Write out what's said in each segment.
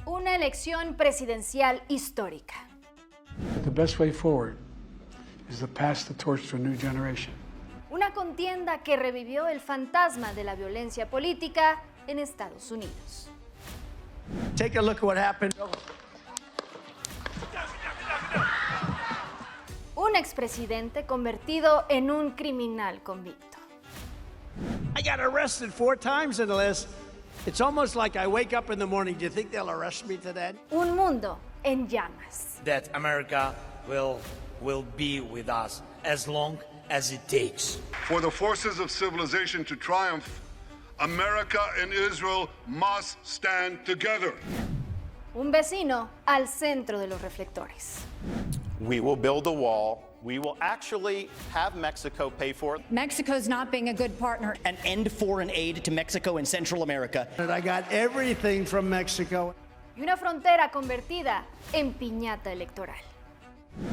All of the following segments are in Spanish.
Una elección presidencial histórica. The best way forward is to pass the torch to a new generation. Una contienda que revivió el fantasma de la violencia política en Estados Unidos. Take a look at what happened. Un expresidente convertido en un criminal convicto. I got arrested 4 times in the last. It's almost like I wake up in the morning. Do you think they'll arrest me today? Un mundo en llamas. That America will be with us as long as it takes. For the forces of civilization to triumph, America and Israel must stand together. Un vecino al centro de los reflectores. We will build a wall. We will actually have Mexico pay for it. Mexico's not being a good partner. And end foreign aid to Mexico and Central America. And I got everything from Mexico. Y una frontera convertida en piñata electoral.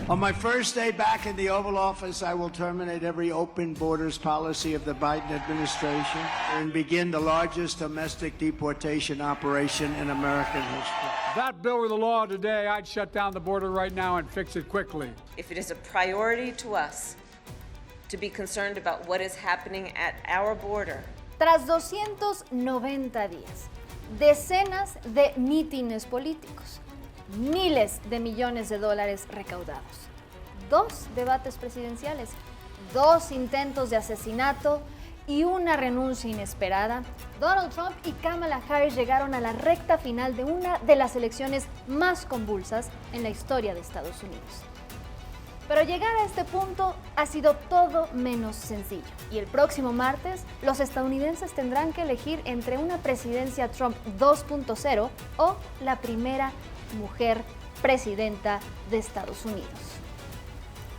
On my first day back in the Oval Office, I will terminate every open borders policy of the Biden administration and begin the largest domestic deportation operation in American history. If that bill were the law today, I'd shut down the border right now and fix it quickly. If it is a priority to us to be concerned about what is happening at our border. Tras 290 días, decenas de mítines políticos, miles de millones de dólares recaudados, 2 debates presidenciales, 2 intentos de asesinato y una renuncia inesperada, Donald Trump y Kamala Harris llegaron a la recta final de una de las elecciones más convulsas en la historia de Estados Unidos. Pero llegar a este punto ha sido todo menos sencillo. Y el próximo martes, los estadounidenses tendrán que elegir entre una presidencia Trump 2.0 o la primera mujer presidenta de Estados Unidos.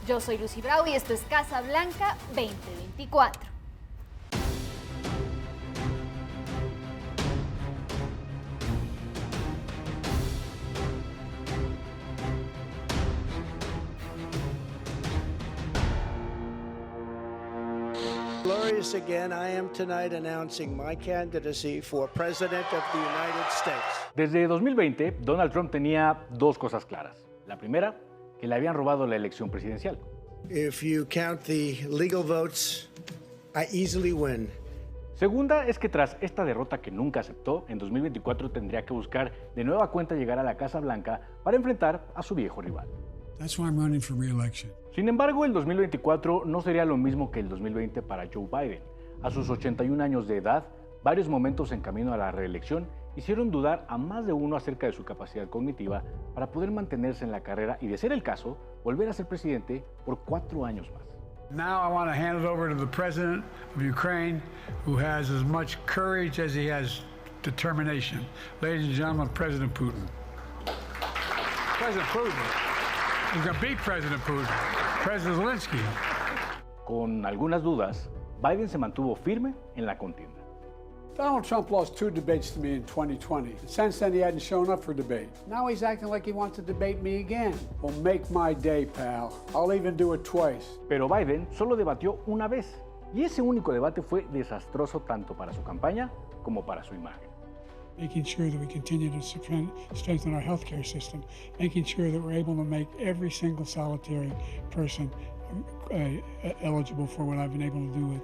Yo soy Lucy Brau y esto es Casa Blanca 2024. Glorious again, I am tonight announcing my candidacy for President of the United States. Desde 2020, Donald Trump tenía 2 cosas claras. La primera, que le habían robado la elección presidencial. If you count the legal votes, I easily win. Segunda es que tras esta derrota que nunca aceptó, en 2024 tendría que buscar de nueva cuenta llegar a la Casa Blanca para enfrentar a su viejo rival. That's why I'm running for re-election. Sin embargo, el 2024 no sería lo mismo que el 2020 para Joe Biden. A sus 81 años de edad, varios momentos en camino a la reelección hicieron dudar a más de uno acerca de su capacidad cognitiva para poder mantenerse en la carrera y, de ser el caso, volver a ser presidente por 4 años más. Now I want to hand it over to the president of Ukraine, who has as much courage as he has determination. Ladies and gentlemen, President Putin. President Putin. He's going to beat President Putin. President Zelensky. Con algunas dudas, Biden se mantuvo firme en la contienda. Donald Trump lost 2 debates to me in 2020. Since then, he hadn't shown up for debate. Now he's acting like he wants to debate me again. Well, make my day, pal. I'll even do it twice. Pero Biden solo debatió una vez, y ese único debate fue desastroso tanto para su campaña como para su imagen. Making sure that we continue to strengthen our healthcare system, making sure that we're able to make every single solitary person eligible for what I've been able to do with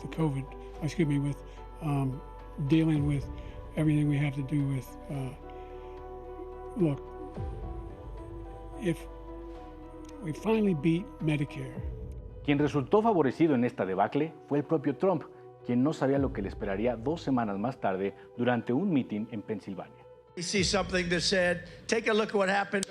the COVID. Excuse me, with dealing with everything we have to do with. Look, if we finally beat Medicare. Quien resultó favorecido en esta debacle fue el propio Trump, quien no sabía lo que le esperaría 2 semanas más tarde durante un mitin en Pensilvania. I see something that said, take a look at what happened.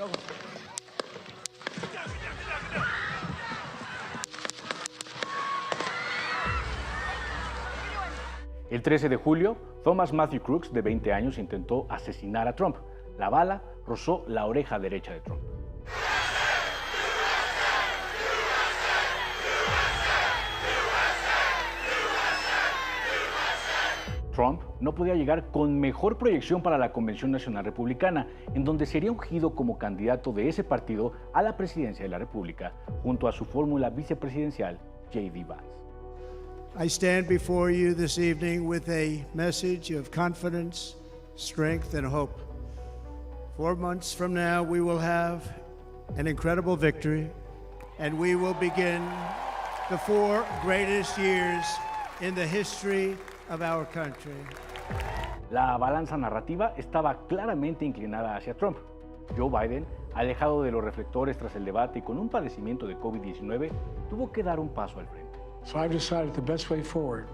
El 13 de julio, Thomas Matthew Crooks, de 20 años, intentó asesinar a Trump. La bala rozó la oreja derecha de Trump. Trump no podía llegar con mejor proyección para la Convención Nacional Republicana, en donde sería ungido como candidato de ese partido a la presidencia de la República, junto a su fórmula vicepresidencial, J.D. Vance. I stand before you this evening with a message of confidence strength, and hope. 4 months from now, we will have an incredible victory, and we will begin the 4 greatest years in the history of our country. La balanza narrativa estaba claramente inclinada hacia Trump. Joe Biden, alejado de los reflectores tras el debate y con un padecimiento de COVID-19, tuvo que dar un paso al frente. So I've decided the best way forward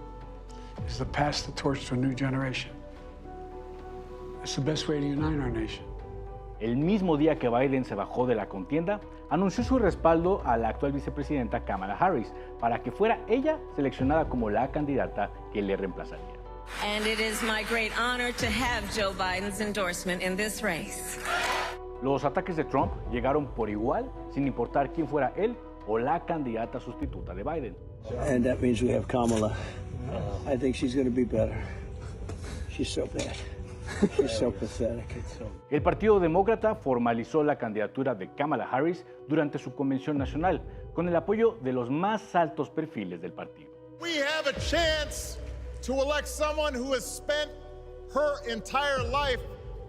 is to pass the torch to a new generation. It's the best way to unite our nation. El mismo día que Biden se bajó de la contienda, anunció su respaldo a la actual vicepresidenta Kamala Harris para que fuera ella seleccionada como la candidata que le reemplazaría. And it is my great honor to have Joe Biden's endorsement in this race. Los ataques de Trump llegaron por igual, sin importar quién fuera él o la candidata sustituta de Biden. And that means we have Kamala. I think she's going to be better. She's so bad. She's so pathetic. El Partido Demócrata formalizó la candidatura de Kamala Harris durante su convención nacional, con el apoyo de los más altos perfiles del partido. We have a chance to elect someone who has spent her entire life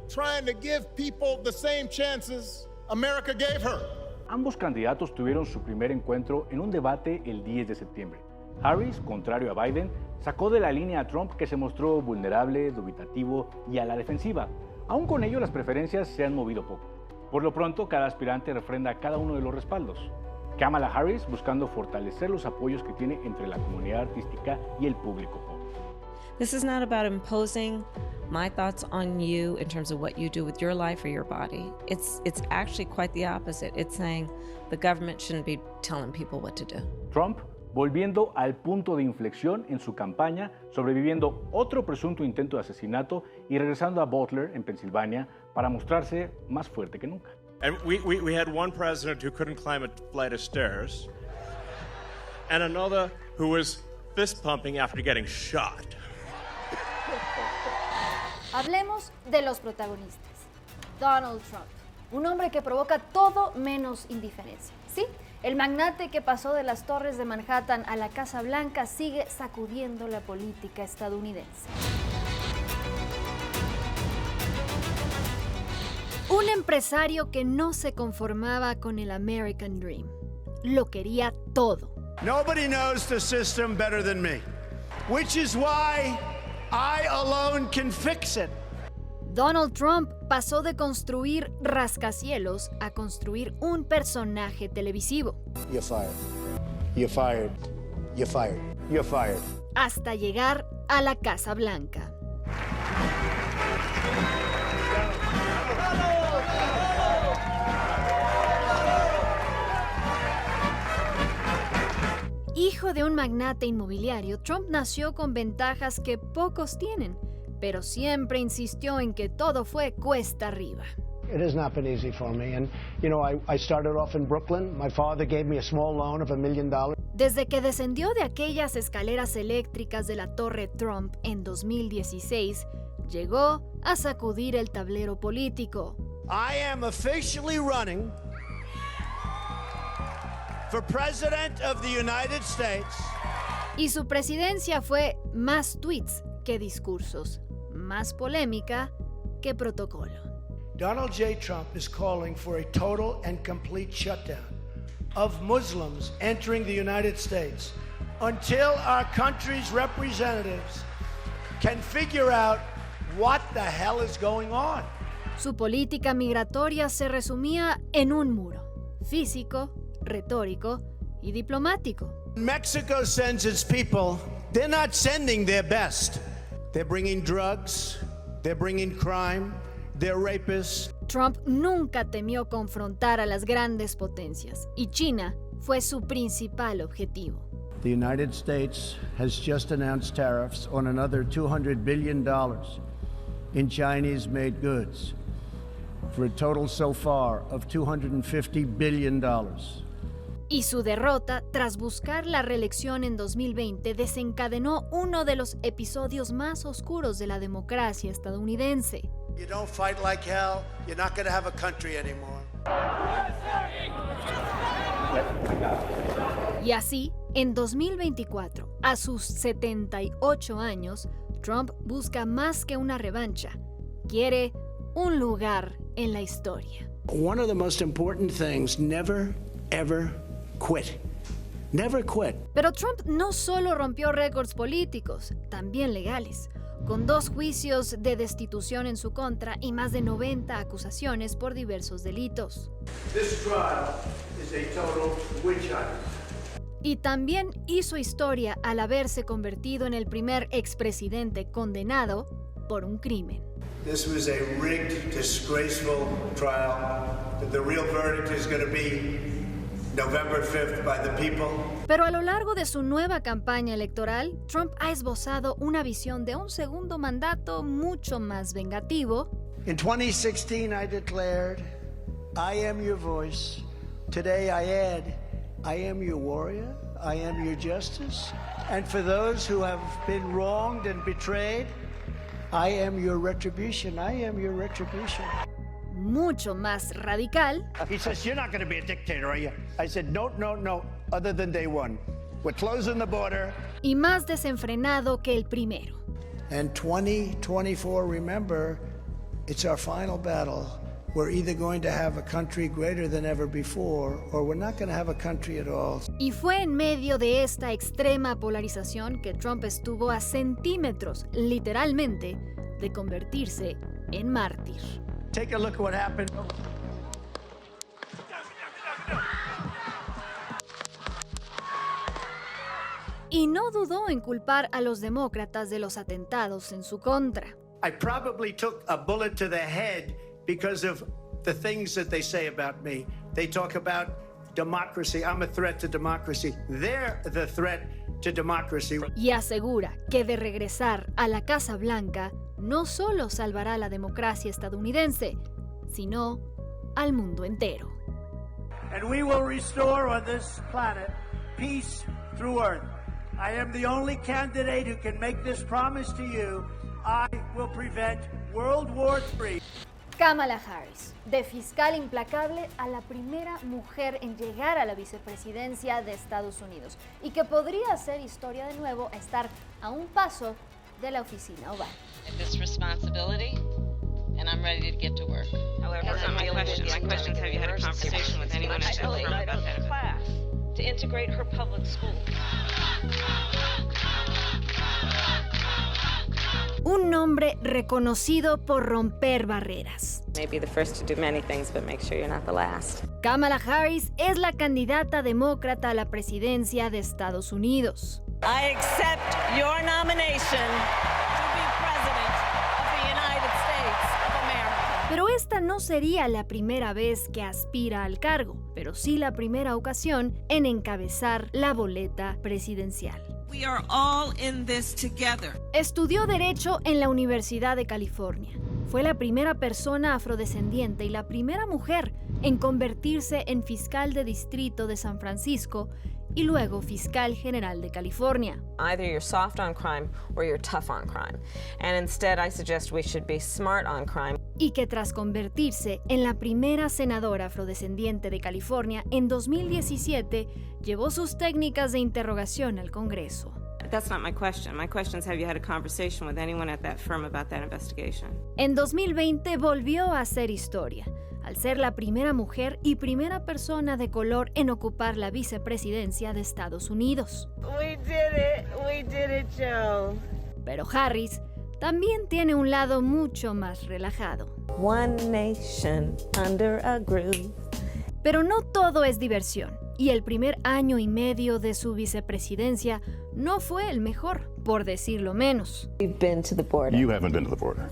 trying to give people the same chances America gave her. Ambos candidatos tuvieron su primer encuentro en un debate el 10 de septiembre. Harris, contrario a Biden, sacó de la línea a Trump, que se mostró vulnerable, dubitativo y a la defensiva. Aún con ello, las preferencias se han movido poco. Por lo pronto, cada aspirante refrenda cada uno de los respaldos. Kamala Harris buscando fortalecer los apoyos que tiene entre la comunidad artística y el público pop. This is not about imposing my thoughts on you in terms of what you do with your life or your body. It's actually quite the opposite. It's saying the government shouldn't be telling people what to do. Trump volviendo al punto de inflexión en su campaña, sobreviviendo otro presunto intento de asesinato y regresando a Butler, en Pensilvania, para mostrarse más fuerte que nunca. And we had one president who couldn't climb a flight of stairs, and another who was fist pumping after getting shot. Hablemos de los protagonistas. Donald Trump, un hombre que provoca todo menos indiferencia. Sí, el magnate que pasó de las torres de Manhattan a la Casa Blanca sigue sacudiendo la política estadounidense. Un empresario que no se conformaba con el American Dream. Lo quería todo. Nobody knows the system better than me, which is why I alone can fix it. Donald Trump pasó de construir rascacielos a construir un personaje televisivo. You're fired. You're fired. You're fired. You're fired. Hasta llegar a la Casa Blanca. Hijo de un magnate inmobiliario, Trump nació con ventajas que pocos tienen, pero siempre insistió en que todo fue cuesta arriba. It has not been easy for me, and I started off in Brooklyn. My father gave me a small loan of $1 million. Desde que descendió de aquellas escaleras eléctricas de la Torre Trump en 2016, llegó a sacudir el tablero político. I am officially running for President of the United States. Y su presidencia fue más tweets que discursos, más polémica que protocolo. Donald J. Trump is calling for a total and complete shutdown of Muslims entering the United States until our country's representatives can figure out what the hell is going on. Su política migratoria se resumía en un muro, físico, retórico y diplomático. Mexico sends its people, they're not sending their best. They're bringing drugs, they're bringing crime, they're rapists. Trump nunca temió confrontar a las grandes potencias y China fue su principal objetivo. The United States has just announced tariffs on another $200 billion in Chinese-made goods for a total so far of $250 billion. Y su derrota, tras buscar la reelección en 2020, desencadenó uno de los episodios más oscuros de la democracia estadounidense. You don't fight like hell, you're not going to have a country anymore. Y así, en 2024, a sus 78 años, Trump busca más que una revancha, Quiere un lugar en la historia. One of the most important things, never, ever quit. Never quit. Pero Trump no solo rompió récords políticos, también legales, con 2 juicios de destitución en su contra y más de 90 acusaciones por diversos delitos. This trial is a total witch hunt. Y también hizo historia al haberse convertido en el primer expresidente condenado por un crimen. This was a rigged, disgraceful trial. The real verdict is going to be November 5th by the people. Pero a lo largo de su nueva campaña electoral, Trump ha esbozado una visión de un segundo mandato mucho más vengativo. In 2016, I declared, I am your voice. Today I add, I am your warrior, I am your justice. And for those who have been wronged and betrayed, I am your retribution, I am your retribution. Mucho más radical. He says, you're not going to be a dictator, are you? I said, no, other than day one. We're closing the border. Y más desenfrenado que el primero. And 2024, remember, it's our final battle. We're either going to have a country greater than ever before, or we're not going to have a country at all. Y fue en medio de esta extrema polarización que Trump estuvo a centímetros, literalmente, de convertirse en mártir. Take a look at what happened. Y no dudó en culpar a los demócratas de los atentados en su contra. I probably took a bullet to the head because of the things that they say about me. They talk about democracy. I'm a threat to democracy. They're the threat to democracy. Y asegura que de regresar a la Casa Blanca no solo salvará la democracia estadounidense, sino al mundo entero. And we will restore on this planet peace through earth. I am the only candidate who can make this promise to you. I will prevent World War III. Kamala Harris, de fiscal implacable a la primera mujer en llegar a la vicepresidencia de Estados Unidos y que podría hacer historia de nuevo a estar a un paso de la oficina oval. This responsibility, and I'm ready to get to work. However, that's not my question. My question is, have you had a conversation with anyone at the firm about that class to integrate her public school? Un nombre reconocido por romper barreras. Maybe the first to do many things, but make sure you're not the last. Kamala Harris es la candidata demócrata a la presidencia de Estados Unidos. I accept your nomination to be president of the United States of America. Pero esta no sería la primera vez que aspira al cargo, pero sí la primera ocasión en encabezar la boleta presidencial. We are all in this together. Estudió Derecho en la Universidad de California. Fue la primera persona afrodescendiente y la primera mujer en convertirse en fiscal de distrito de San Francisco y luego fiscal general de California. Either you're soft on crime or you're tough on crime. And instead I suggest we should be smart on crime. Y que tras convertirse en la primera senadora afrodescendiente de California en 2017, llevó sus técnicas de interrogación al Congreso. That's not my question. My question is, have you had a conversation with anyone at that firm about that investigation? En 2020 volvió a hacer historia, al ser la primera mujer y primera persona de color en ocupar la vicepresidencia de Estados Unidos. We did it, Joe. Pero Harris también tiene un lado mucho más relajado. One nation under a groove. Pero no todo es diversión, y el primer año y medio de su vicepresidencia no fue el mejor, por decirlo menos. We've been to the border. You haven't been to the border.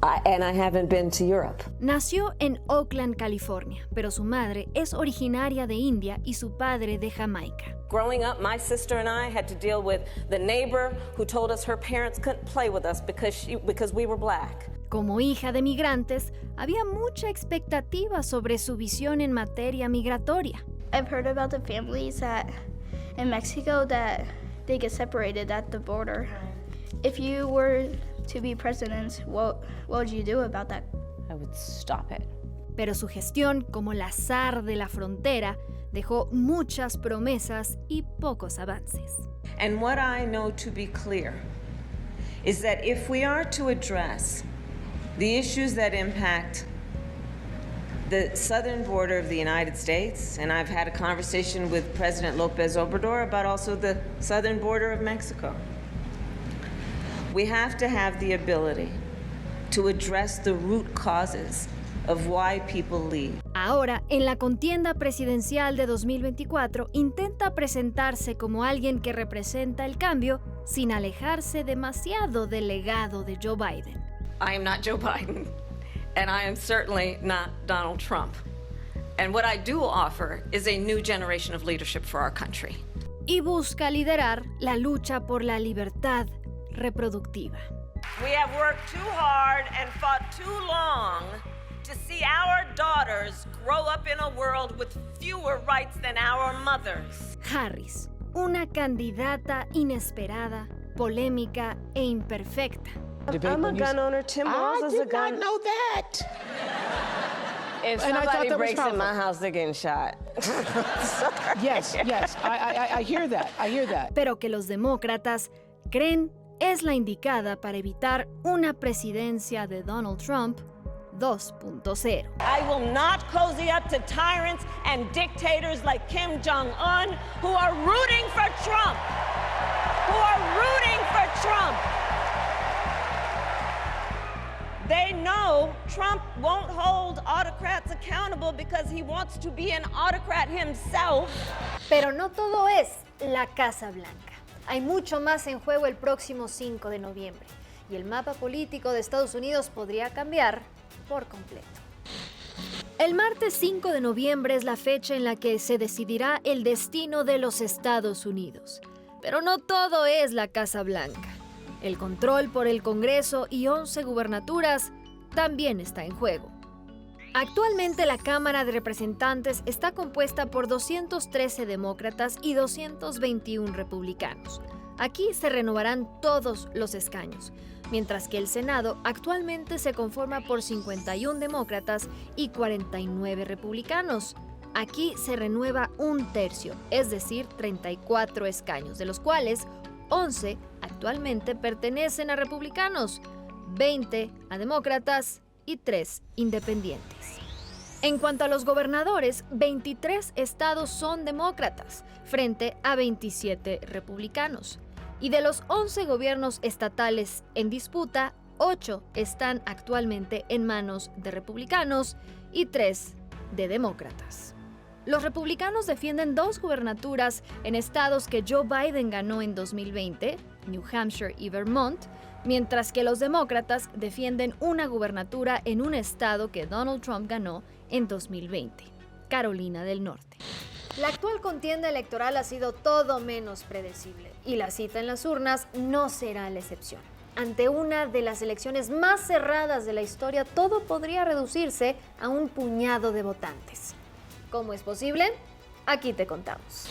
And I haven't been to Europe. Nació en Oakland, California, pero su madre es originaria de India y su padre de Jamaica. Growing up, my sister and I had to deal with the neighbor who told us her parents couldn't play with us because we were black. Como hija de migrantes, había mucha expectativa sobre su visión en materia migratoria. I've heard about the families in Mexico that they get separated at the border. If you were to be president, what would you do about that? I would stop it. Pero su gestión como la zar de la frontera dejó muchas promesas y pocos avances. And what I know to be clear is that if we are to address The issues that impact the southern border of the United States, and I've had a conversation with President López Obrador about also the southern border of Mexico. We have to have the ability to address the root causes of why people leave. Ahora, en la contienda presidencial de 2024, intenta presentarse como alguien que representa el cambio sin alejarse demasiado del legado de Joe Biden. I am not Joe Biden, and I am certainly not Donald Trump. And what I do offer is a new generation of leadership for our country. Y busca liderar la lucha por la libertad reproductiva. We have worked too hard and fought too long to see our daughters grow up in a world with fewer rights than our mothers. Harris, una candidata inesperada, polémica e imperfecta. I'm a gun owner. Tim Walz is a gun. I did not know that. If And I thought somebody that was breaks in powerful. my house, they're getting shot. Yes, I hear that. I hear that. Pero que los demócratas creen es la indicada para evitar una presidencia de Donald Trump 2.0. I will not cozy up to tyrants and dictators like Kim Jong-un who are rooting for Trump. They know Trump won't hold autocrats accountable because he wants to be an autocrat himself. Pero no todo es la Casa Blanca. Hay mucho más en juego el próximo 5 de noviembre y el mapa político de Estados Unidos podría cambiar por completo. El martes 5 de noviembre es la fecha en la que se decidirá el destino de los Estados Unidos. Pero no todo es la Casa Blanca. El control por el Congreso y 11 gubernaturas también está en juego. Actualmente la Cámara de Representantes está compuesta por 213 demócratas y 221 republicanos. Aquí se renovarán todos los escaños, mientras que el Senado actualmente se conforma por 51 demócratas y 49 republicanos. Aquí se renueva un tercio, es decir, 34 escaños, de los cuales 11 actualmente pertenecen a republicanos, 20 a demócratas y 3 independientes. En cuanto a los gobernadores, 23 estados son demócratas, frente a 27 republicanos. Y de los 11 gobiernos estatales en disputa, 8 están actualmente en manos de republicanos y 3 de demócratas. Los republicanos defienden 2 gubernaturas en estados que Joe Biden ganó en 2020, New Hampshire y Vermont, mientras que los demócratas defienden una gubernatura en un estado que Donald Trump ganó en 2020, Carolina del Norte. La actual contienda electoral ha sido todo menos predecible y la cita en las urnas no será la excepción. Ante una de las elecciones más cerradas de la historia, todo podría reducirse a un puñado de votantes. ¿Cómo es posible? Aquí te contamos.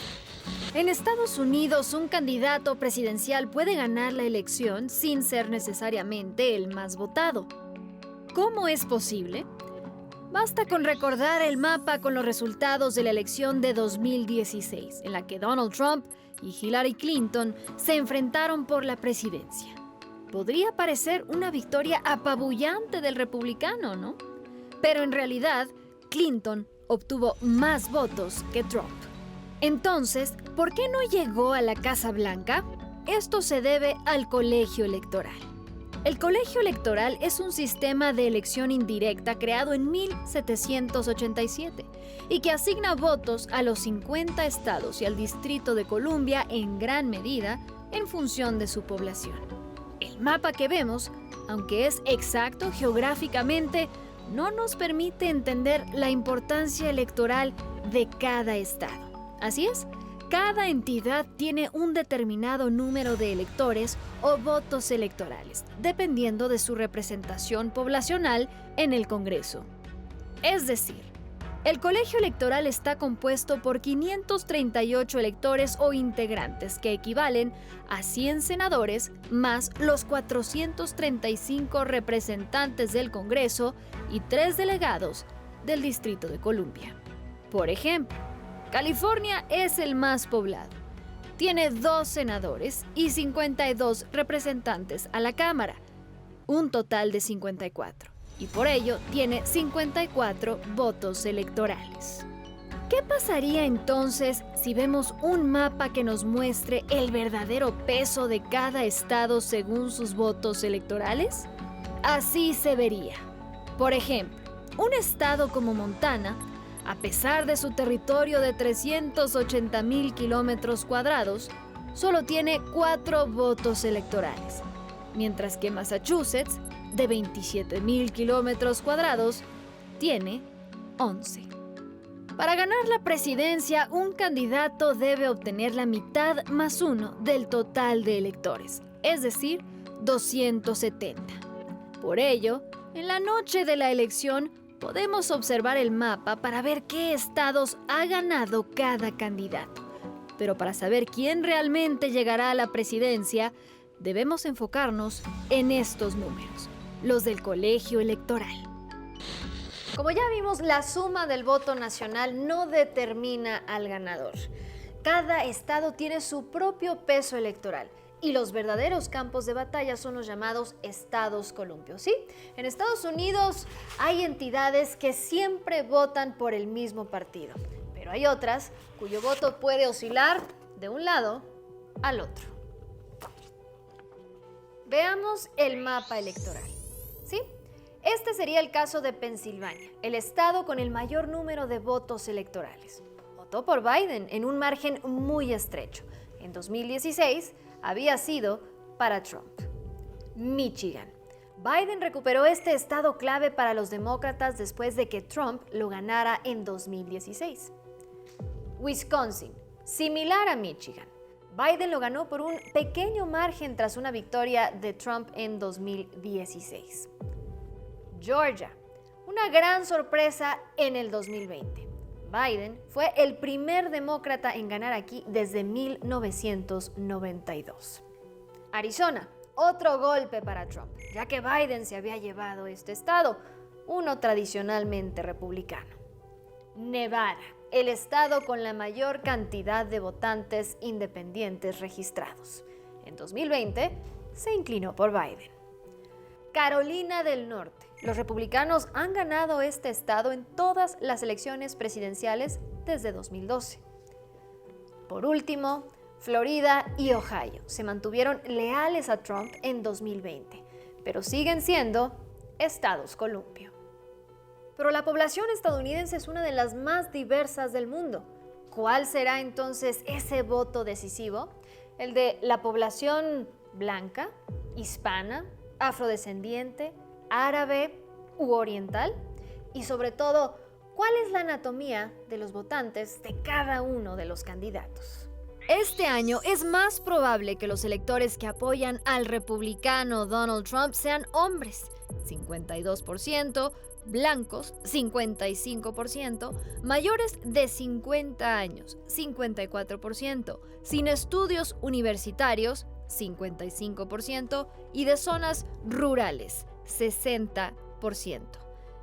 En Estados Unidos, un candidato presidencial puede ganar la elección sin ser necesariamente el más votado. ¿Cómo es posible? Basta con recordar el mapa con los resultados de la elección de 2016, en la que Donald Trump y Hillary Clinton se enfrentaron por la presidencia. Podría parecer una victoria apabullante del republicano, ¿no? Pero en realidad, Clinton obtuvo más votos que Trump. Entonces, ¿por qué no llegó a la Casa Blanca? Esto se debe al colegio electoral. El colegio electoral es un sistema de elección indirecta creado en 1787 y que asigna votos a los 50 estados y al Distrito de Columbia en gran medida en función de su población. El mapa que vemos, aunque es exacto geográficamente, no nos permite entender la importancia electoral de cada estado. Así es, cada entidad tiene un determinado número de electores o votos electorales, dependiendo de su representación poblacional en el Congreso. Es decir, el colegio electoral está compuesto por 538 electores o integrantes que equivalen a 100 senadores más los 435 representantes del Congreso y 3 delegados del Distrito de Columbia. Por ejemplo, California es el más poblado. Tiene 2 senadores y 52 representantes a la Cámara, un total de 54. y por ello tiene 54 votos electorales. ¿Qué pasaría entonces si vemos un mapa que nos muestre el verdadero peso de cada estado según sus votos electorales? Así se vería. Por ejemplo, un estado como Montana, a pesar de su territorio de 380,000 kilómetros cuadrados, solo tiene 4 votos electorales, mientras que Massachusetts, de 27,000 kilómetros cuadrados, tiene 11. Para ganar la presidencia, un candidato debe obtener la mitad más 1 del total de electores, es decir, 270. Por ello, en la noche de la elección, podemos observar el mapa para ver qué estados ha ganado cada candidato. Pero para saber quién realmente llegará a la presidencia, debemos enfocarnos en estos números, los del colegio electoral. Como ya vimos, la suma del voto nacional no determina al ganador. Cada estado tiene su propio peso electoral y los verdaderos campos de batalla son los llamados estados columpios, ¿sí? En Estados Unidos hay entidades que siempre votan por el mismo partido, pero hay otras cuyo voto puede oscilar de un lado al otro. Veamos el mapa electoral, ¿sí? Este sería el caso de Pensilvania, el estado con el mayor número de votos electorales. Votó por Biden en un margen muy estrecho. En 2016 había sido para Trump. Michigan. Biden recuperó este estado clave para los demócratas después de que Trump lo ganara en 2016. Wisconsin. Similar a Michigan. Biden lo ganó por un pequeño margen tras una victoria de Trump en 2016. Georgia, una gran sorpresa en el 2020. Biden fue el primer demócrata en ganar aquí desde 1992. Arizona, otro golpe para Trump, ya que Biden se había llevado este estado, uno tradicionalmente republicano. Nevada, el estado con la mayor cantidad de votantes independientes registrados. En 2020 se inclinó por Biden. Carolina del Norte. Los republicanos han ganado este estado en todas las elecciones presidenciales desde 2012. Por último, Florida y Ohio se mantuvieron leales a Trump en 2020, pero siguen siendo estados columpio. Pero la población estadounidense es una de las más diversas del mundo. ¿Cuál será entonces ese voto decisivo? ¿El de la población blanca, hispana, afrodescendiente, árabe u oriental? Y sobre todo, ¿cuál es la anatomía de los votantes de cada uno de los candidatos? Este año es más probable que los electores que apoyan al republicano Donald Trump sean hombres, 52%, blancos, 55%, mayores de 50 años, 54%, sin estudios universitarios, 55%, y de zonas rurales, 60%.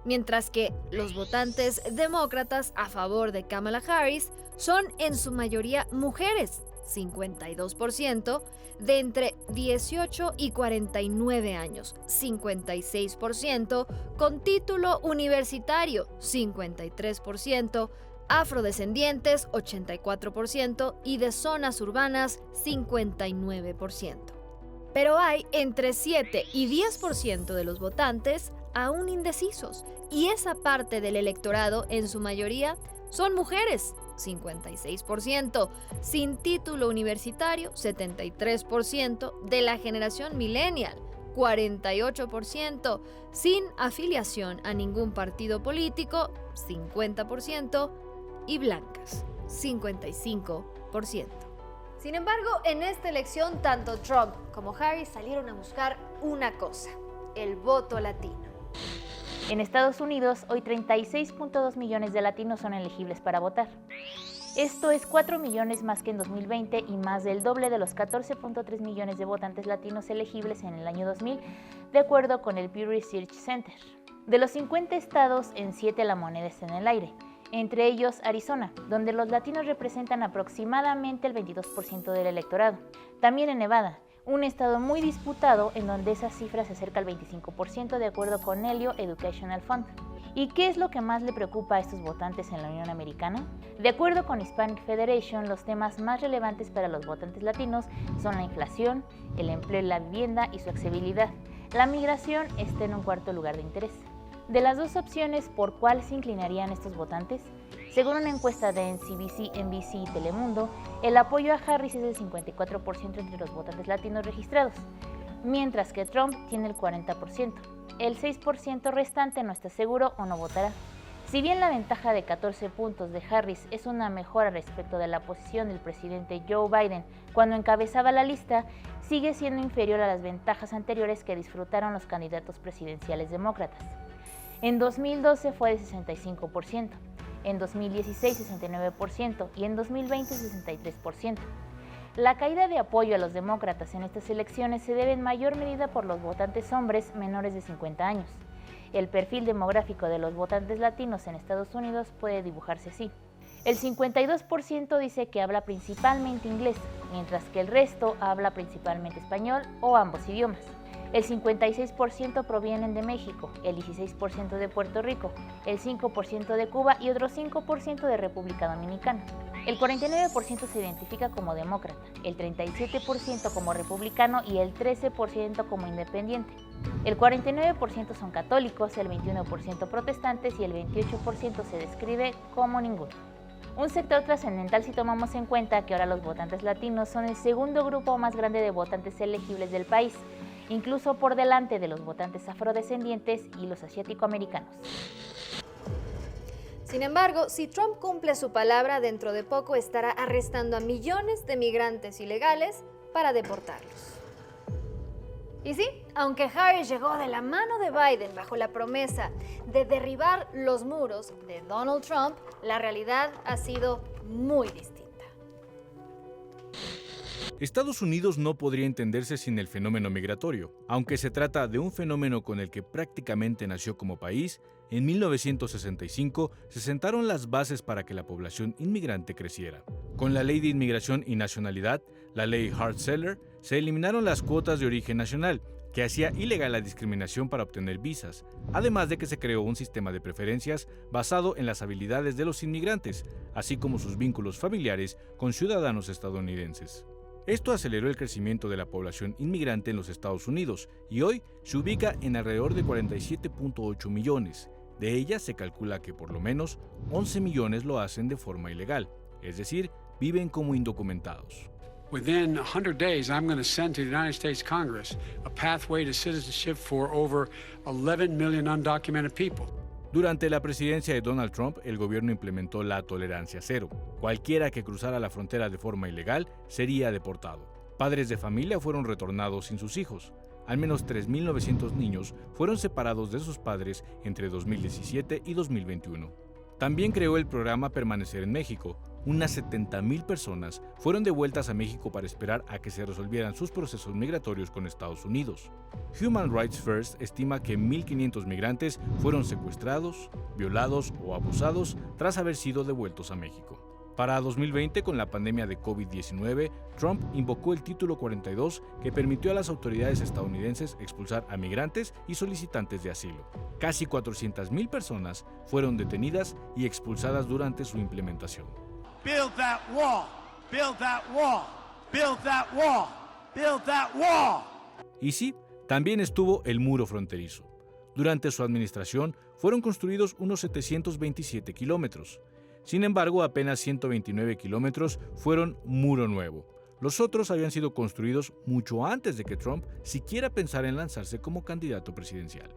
Mientras que los votantes demócratas a favor de Kamala Harris son en su mayoría mujeres, 52%, de entre 18 y 49 años, 56%, con título universitario, 53%, afrodescendientes, 84%, y de zonas urbanas, 59%. Pero hay entre 7 y 10% de los votantes aún indecisos, y esa parte del electorado, en su mayoría, son mujeres, 56%, sin título universitario, 73%, de la generación millennial, 48%, sin afiliación a ningún partido político, 50%, y blancas, 55%. Sin embargo, en esta elección, tanto Trump como Harris salieron a buscar una cosa: el voto latino. En Estados Unidos, hoy 36.2 millones de latinos son elegibles para votar. Esto es 4 millones más que en 2020 y más del doble de los 14.3 millones de votantes latinos elegibles en el año 2000, de acuerdo con el Pew Research Center. De los 50 estados, en 7 la moneda está en el aire, entre ellos Arizona, donde los latinos representan aproximadamente el 22% del electorado. También en Nevada, un estado muy disputado en donde esa cifra se acerca al 25% de acuerdo con Elio Educational Fund. ¿Y qué es lo que más le preocupa a estos votantes en la Unión Americana? De acuerdo con Hispanic Federation, los temas más relevantes para los votantes latinos son la inflación, el empleo y la vivienda y su accesibilidad. La migración está en un cuarto lugar de interés. De las dos opciones, ¿por cuál se inclinarían estos votantes? Según una encuesta de NBC, NBC y Telemundo, el apoyo a Harris es del 54% entre los votantes latinos registrados, mientras que Trump tiene el 40%. El 6% restante no está seguro o no votará. Si bien la ventaja de 14 puntos de Harris es una mejora respecto de la posición del presidente Joe Biden cuando encabezaba la lista, sigue siendo inferior a las ventajas anteriores que disfrutaron los candidatos presidenciales demócratas. En 2012 fue de 65%, en 2016 69% y en 2020 63%. La caída de apoyo a los demócratas en estas elecciones se debe en mayor medida por los votantes hombres menores de 50 años. El perfil demográfico de los votantes latinos en Estados Unidos puede dibujarse así. El 52% dice que habla principalmente inglés, mientras que el resto habla principalmente español o ambos idiomas. El 56% provienen de México, el 16% de Puerto Rico, el 5% de Cuba y otro 5% de República Dominicana. El 49% se identifica como demócrata, el 37% como republicano y el 13% como independiente. El 49% son católicos, el 21% protestantes y el 28% se describe como ninguno. Un sector trascendental si tomamos en cuenta que ahora los votantes latinos son el segundo grupo más grande de votantes elegibles del país, incluso por delante de los votantes afrodescendientes y los asiático-americanos. Sin embargo, si Trump cumple su palabra, dentro de poco estará arrestando a millones de migrantes ilegales para deportarlos. Y sí, aunque Harris llegó de la mano de Biden bajo la promesa de derribar los muros de Donald Trump, la realidad ha sido muy distinta. Estados Unidos no podría entenderse sin el fenómeno migratorio. Aunque se trata de un fenómeno con el que prácticamente nació como país, en 1965 se sentaron las bases para que la población inmigrante creciera. Con la Ley de Inmigración y Nacionalidad, la Ley Hart-Celler, se eliminaron las cuotas de origen nacional, que hacía ilegal la discriminación para obtener visas, además de que se creó un sistema de preferencias basado en las habilidades de los inmigrantes, así como sus vínculos familiares con ciudadanos estadounidenses. Esto aceleró el crecimiento de la población inmigrante en los Estados Unidos y hoy se ubica en alrededor de 47.8 millones. De ellas se calcula que por lo menos 11 millones lo hacen de forma ilegal, es decir, viven como indocumentados. Within 100 days, I'm going to send to the United States Congress a pathway to citizenship for over 11 million undocumented people. Durante la presidencia de Donald Trump, el gobierno implementó la tolerancia cero. Cualquiera que cruzara la frontera de forma ilegal sería deportado. Padres de familia fueron retornados sin sus hijos. Al menos 3.900 niños fueron separados de sus padres entre 2017 y 2021. También creó el programa Permanecer en México. Unas 70.000 personas fueron devueltas a México para esperar a que se resolvieran sus procesos migratorios con Estados Unidos. Human Rights First estima que 1.500 migrantes fueron secuestrados, violados o abusados tras haber sido devueltos a México. Para 2020, con la pandemia de COVID-19, Trump invocó el Título 42 que permitió a las autoridades estadounidenses expulsar a migrantes y solicitantes de asilo. Casi 400.000 personas fueron detenidas y expulsadas durante su implementación. Build that wall. Build that wall. Build that wall. Build that wall. Y sí, también estuvo el muro fronterizo. Durante su administración fueron construidos unos 727 kilómetros. Sin embargo, apenas 129 kilómetros fueron muro nuevo. Los otros habían sido construidos mucho antes de que Trump siquiera pensara en lanzarse como candidato presidencial.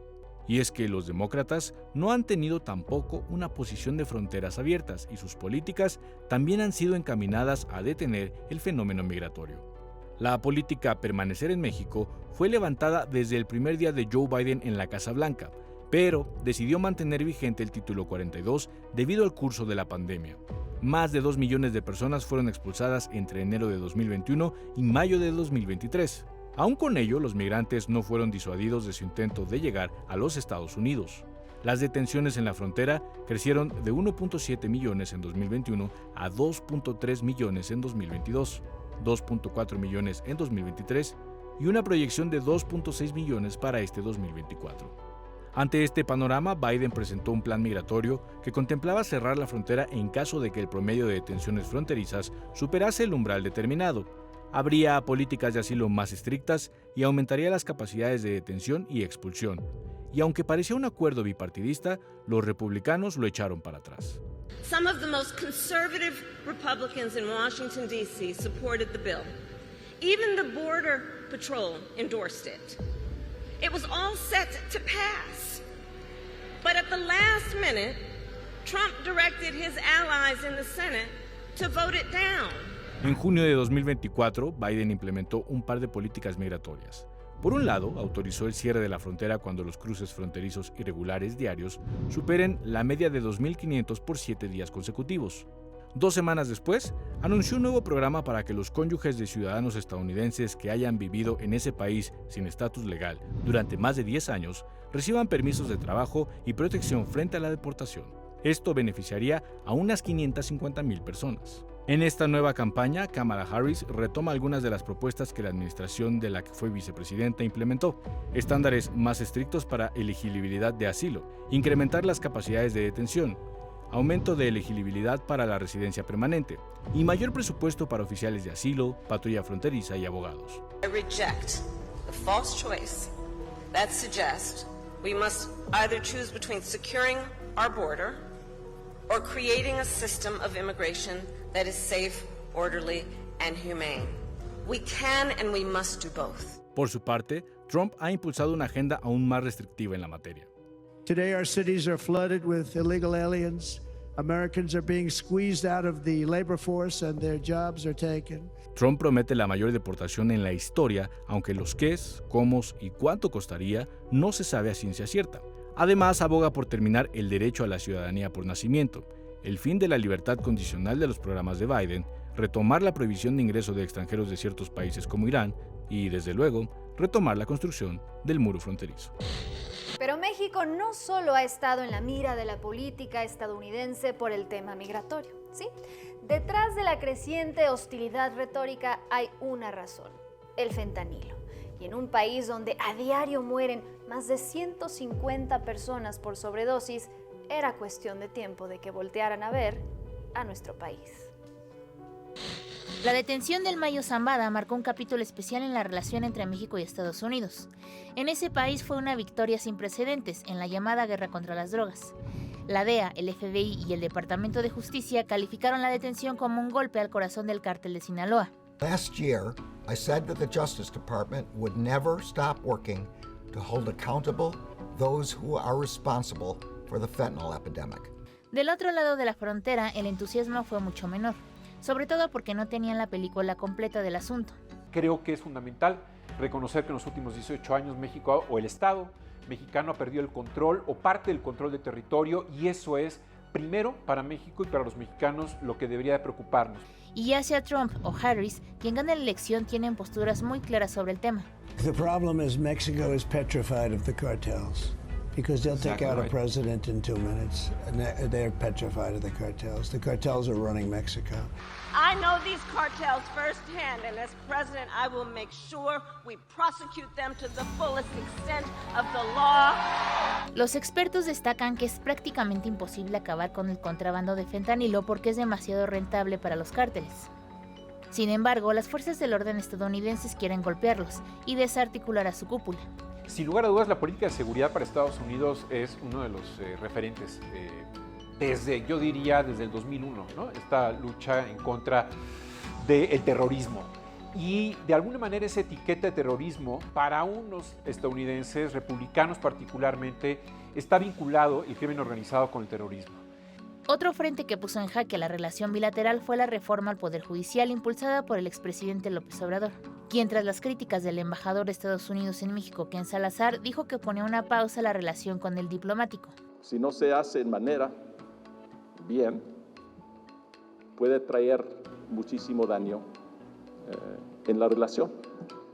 Y es que los demócratas no han tenido tampoco una posición de fronteras abiertas y sus políticas también han sido encaminadas a detener el fenómeno migratorio. La política Permanecer en México fue levantada desde el primer día de Joe Biden en la Casa Blanca, pero decidió mantener vigente el Título 42 debido al curso de la pandemia. Más de 2 millones de personas fueron expulsadas entre enero de 2021 y mayo de 2023. Aún con ello, los migrantes no fueron disuadidos de su intento de llegar a los Estados Unidos. Las detenciones en la frontera crecieron de 1.7 millones en 2021 a 2.3 millones en 2022, 2.4 millones en 2023 y una proyección de 2.6 millones para este 2024. Ante este panorama, Biden presentó un plan migratorio que contemplaba cerrar la frontera en caso de que el promedio de detenciones fronterizas superase el umbral determinado. Habría políticas de asilo más estrictas y aumentaría las capacidades de detención y expulsión. Y aunque parecía un acuerdo bipartidista, los republicanos lo echaron para atrás. Some of the most conservative Republicans in Washington, D.C. supported the bill. Even the Border Patrol endorsed it. It was all set to pass. But at the last minute, Trump directed his allies in the Senate to vote it down. En junio de 2024, Biden implementó un par de políticas migratorias. Por un lado, autorizó el cierre de la frontera cuando los cruces fronterizos irregulares diarios superen la media de 2.500 por 7 días consecutivos. 2 semanas después, anunció un nuevo programa para que los cónyuges de ciudadanos estadounidenses que hayan vivido en ese país sin estatus legal durante más de 10 años reciban permisos de trabajo y protección frente a la deportación. Esto beneficiaría a unas 550,000 personas. En esta nueva campaña, Kamala Harris retoma algunas de las propuestas que la administración de la que fue vicepresidenta implementó: estándares más estrictos para elegibilidad de asilo, incrementar las capacidades de detención, aumento de elegibilidad para la residencia permanente y mayor presupuesto para oficiales de asilo, patrulla fronteriza y abogados. I reject the false choice that suggests we must either choose between securing our border or creating a system of immigration that is safe, orderly, and humane. We can and we must do both. Por su parte, Trump ha impulsado una agenda aún más restrictiva en la materia. Today, our cities are flooded with illegal aliens. Americans are being squeezed out of the labor force and their jobs are taken. Trump promete la mayor deportación en la historia, aunque los qués, cómo y cuánto costaría no se sabe a ciencia cierta. Además, aboga por terminar el derecho a la ciudadanía por nacimiento, el fin de la libertad condicional de los programas de Biden, retomar la prohibición de ingreso de extranjeros de ciertos países como Irán y, desde luego, retomar la construcción del muro fronterizo. Pero México no solo ha estado en la mira de la política estadounidense por el tema migratorio, ¿sí? Detrás de la creciente hostilidad retórica hay una razón: el fentanilo. Y en un país donde a diario mueren más de 150 personas por sobredosis, era cuestión de tiempo de que voltearan a ver a nuestro país. La detención del Mayo Zambada marcó un capítulo especial en la relación entre México y Estados Unidos. En ese país fue una victoria sin precedentes en la llamada guerra contra las drogas. La DEA, el FBI y el Departamento de Justicia calificaron la detención como un golpe al corazón del cártel de Sinaloa. Last year, I said that the Justice Department would never stop working to hold accountable those who are responsible for the fentanyl epidemic. Del otro lado de la frontera, el entusiasmo fue mucho menor, sobre todo porque no tenían la película completa del asunto. Creo que es fundamental reconocer que en los últimos 18 años México o el Estado mexicano ha perdido el control o parte del control del territorio, y eso es, primero, para México y para los mexicanos lo que debería de preocuparnos. Y ya sea Trump o Harris, quien gane la elección tienen posturas muy claras sobre el tema. The problem is Mexico is petrified of the cartels. Because they'll take out a president in 2 minutes, and they're petrified of the cartels. The cartels are running Mexico. I know these cartels firsthand, and as president, I will make sure we prosecute them to the fullest extent of the law. Los expertos destacan que es prácticamente imposible acabar con el contrabando de fentanilo porque es demasiado rentable para los cárteles. Sin embargo, las fuerzas del orden estadounidenses quieren golpearlos y desarticular a su cúpula. Sin lugar a dudas, la política de seguridad para Estados Unidos es uno de los referentes yo diría desde el 2001, ¿no? Esta lucha en contra del terrorismo. Y de alguna manera esa etiqueta de terrorismo para unos estadounidenses, republicanos particularmente, está vinculado el crimen organizado con el terrorismo. Otro frente que puso en jaque la relación bilateral fue la reforma al Poder Judicial impulsada por el expresidente López Obrador, quien tras las críticas del embajador de Estados Unidos en México, Ken Salazar, dijo que ponía una pausa a la relación con el diplomático. Si no se hace en manera bien, puede traer muchísimo daño en la relación.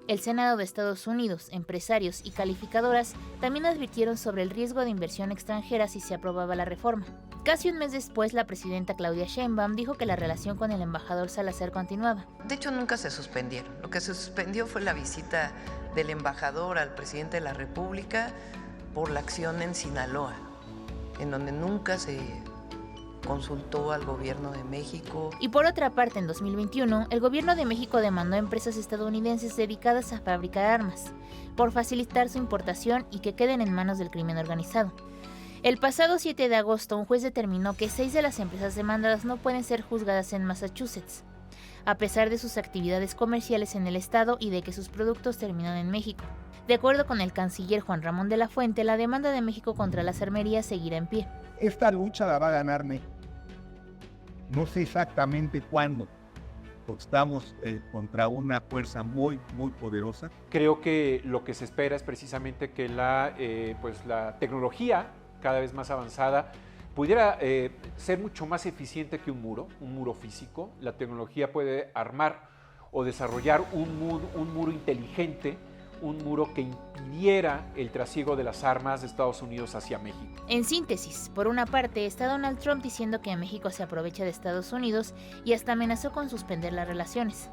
El Senado de Estados Unidos, empresarios y calificadoras también advirtieron sobre el riesgo de inversión extranjera si se aprobaba la reforma. Casi un mes después, la presidenta Claudia Sheinbaum dijo que la relación con el embajador Salazar continuaba. De hecho, nunca se suspendieron. Lo que se suspendió fue la visita del embajador al presidente de la República por la acción en Sinaloa, en donde nunca se consultó al gobierno de México. Y por otra parte, en 2021, el gobierno de México demandó a empresas estadounidenses dedicadas a fabricar armas por facilitar su importación y que queden en manos del crimen organizado. El pasado 7 de agosto, un juez determinó que 6 de las empresas demandadas no pueden ser juzgadas en Massachusetts, a pesar de sus actividades comerciales en el estado y de que sus productos terminan en México. De acuerdo con el canciller Juan Ramón de la Fuente, la demanda de México contra las armerías seguirá en pie. Esta lucha la va a ganar México. No sé exactamente cuándo, porque estamos contra una fuerza muy poderosa. Creo que lo que se espera es precisamente que la tecnología cada vez más avanzada pudiera ser mucho más eficiente que un muro físico. La tecnología puede armar o desarrollar un muro inteligente, un muro que impidiera el trasiego de las armas de Estados Unidos hacia México. En síntesis, por una parte está Donald Trump diciendo que México se aprovecha de Estados Unidos y hasta amenazó con suspender las relaciones.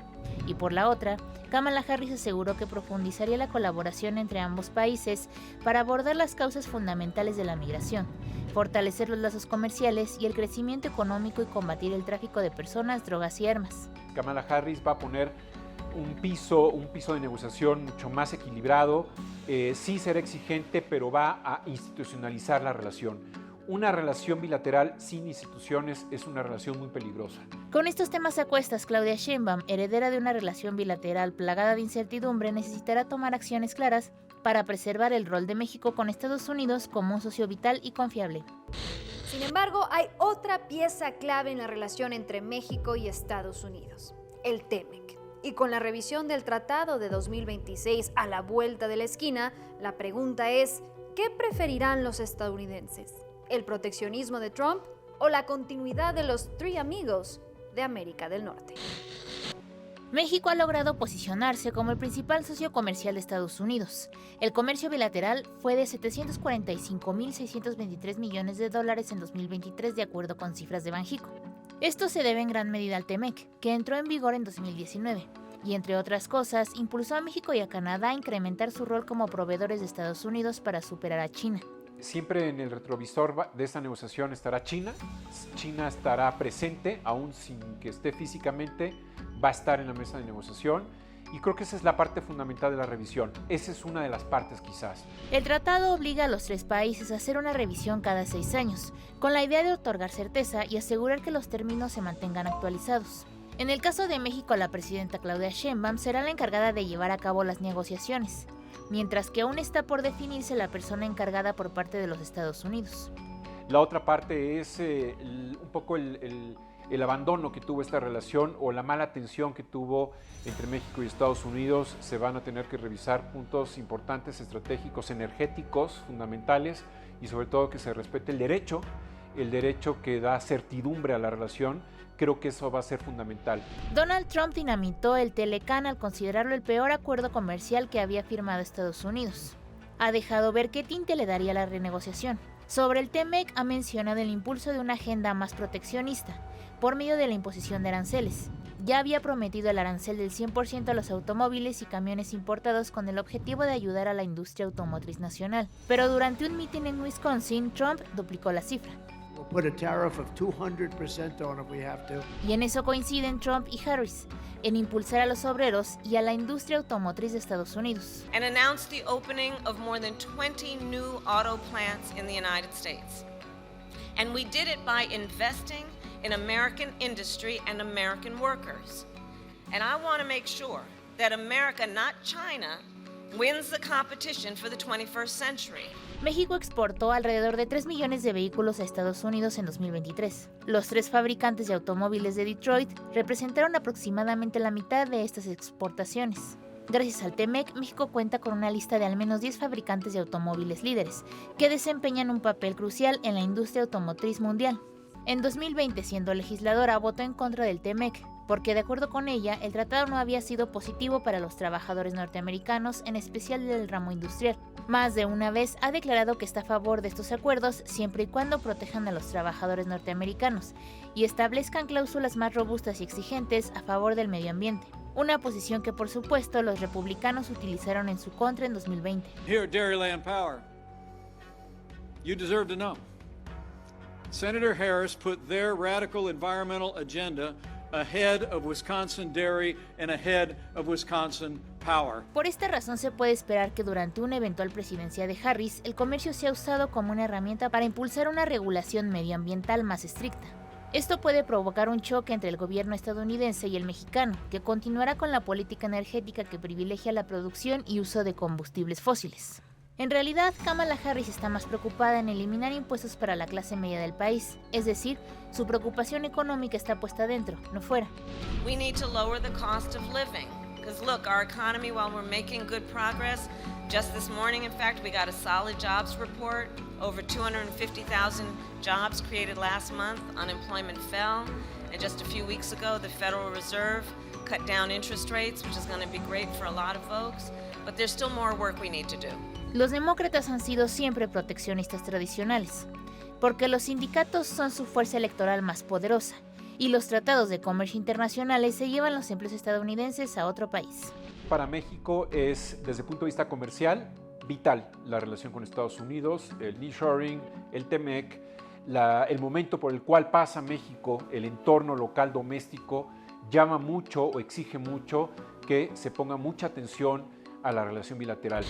Y por la otra, Kamala Harris aseguró que profundizaría la colaboración entre ambos países para abordar las causas fundamentales de la migración, fortalecer los lazos comerciales y el crecimiento económico y combatir el tráfico de personas, drogas y armas. Kamala Harris va a poner un piso de negociación mucho más equilibrado, sí será exigente, pero va a institucionalizar la relación. Una relación bilateral sin instituciones es una relación muy peligrosa. Con estos temas a cuestas, Claudia Sheinbaum, heredera de una relación bilateral plagada de incertidumbre, necesitará tomar acciones claras para preservar el rol de México con Estados Unidos como un socio vital y confiable. Sin embargo, hay otra pieza clave en la relación entre México y Estados Unidos, el TEMEC. Y con la revisión del Tratado de 2026 a la vuelta de la esquina, la pregunta es, ¿qué preferirán los estadounidenses? ¿El proteccionismo de Trump o la continuidad de los Three Amigos de América del Norte? México ha logrado posicionarse como el principal socio comercial de Estados Unidos. El comercio bilateral fue de $745.623 millones en 2023, de acuerdo con cifras de Banxico. Esto se debe en gran medida al TEMEC, que entró en vigor en 2019, y entre otras cosas, impulsó a México y a Canadá a incrementar su rol como proveedores de Estados Unidos para superar a China. Siempre en el retrovisor de esta negociación estará China. China estará presente, aún sin que esté físicamente, va a estar en la mesa de negociación. Y creo que esa es la parte fundamental de la revisión. Esa es una de las partes quizás. El tratado obliga a los 3 países a hacer una revisión cada 6 años, con la idea de otorgar certeza y asegurar que los términos se mantengan actualizados. En el caso de México, la presidenta Claudia Sheinbaum será la encargada de llevar a cabo las negociaciones, mientras que aún está por definirse la persona encargada por parte de los Estados Unidos. La otra parte es un poco el abandono que tuvo esta relación o la mala atención que tuvo entre México y Estados Unidos. Se van a tener que revisar puntos importantes, estratégicos, energéticos, fundamentales, y sobre todo que se respete el derecho que da certidumbre a la relación. Creo que eso va a ser fundamental. Donald Trump dinamitó el Telecan al considerarlo el peor acuerdo comercial que había firmado Estados Unidos. Ha dejado ver qué tinte le daría la renegociación. Sobre el TEMEC ha mencionado el impulso de una agenda más proteccionista, por medio de la imposición de aranceles. Ya había prometido el arancel del 100% a los automóviles y camiones importados con el objetivo de ayudar a la industria automotriz nacional. Pero durante un mitin en Wisconsin, Trump duplicó la cifra. Put a tariff of 200% on if we have to. Y en eso coinciden Trump y Harris, en impulsar a los obreros y a la industria automotriz de Estados Unidos. And announced the opening of more than 20 new auto plants in the United States. And we did it by investing in American industry and American workers. And I want to make sure that America, not China, wins the competition for the 21st century. México exportó alrededor de 3 millones de vehículos a Estados Unidos en 2023. Los 3 fabricantes de automóviles de Detroit representaron aproximadamente la mitad de estas exportaciones. Gracias al TEMEC, México cuenta con una lista de al menos 10 fabricantes de automóviles líderes, que desempeñan un papel crucial en la industria automotriz mundial. En 2020, siendo legisladora, votó en contra del TEMEC, porque de acuerdo con ella, el tratado no había sido positivo para los trabajadores norteamericanos, en especial del ramo industrial. Más de una vez ha declarado que está a favor de estos acuerdos siempre y cuando protejan a los trabajadores norteamericanos y establezcan cláusulas más robustas y exigentes a favor del medio ambiente. Una posición que, por supuesto, los republicanos utilizaron en su contra en 2020. Here at Dairyland Power, you deserve to know. Senator Harris put their radical environmental agenda ahead of Wisconsin dairy and ahead of Wisconsin power. Por esta razón se puede esperar que durante una eventual presidencia de Harris, el comercio sea usado como una herramienta para impulsar una regulación medioambiental más estricta. Esto puede provocar un choque entre el gobierno estadounidense y el mexicano, que continuará con la política energética que privilegia la producción y uso de combustibles fósiles. En realidad, Kamala Harris está más preocupada en eliminar impuestos para la clase media del país, es decir, su preocupación económica está puesta dentro, no fuera. We need to lower the cost of living. Because look, our economy, while we're making good progress, just this morning, in fact, we got a solid jobs report. Over 250,000 jobs created last month. Unemployment fell. And just a few weeks ago, the Federal Reserve cut down interest rates, which is going to be great for a lot of folks. But there's still more work we need to do. Los demócratas han sido siempre proteccionistas tradicionales, porque los sindicatos son su fuerza electoral más poderosa, y los tratados de comercio internacionales se llevan los empleos estadounidenses a otro país. Para México es, desde el punto de vista comercial, vital la relación con Estados Unidos, el nearshoring, el TEMEC, el momento por el cual pasa México, el entorno local doméstico, llama mucho o exige mucho que se ponga mucha atención a la relación bilateral.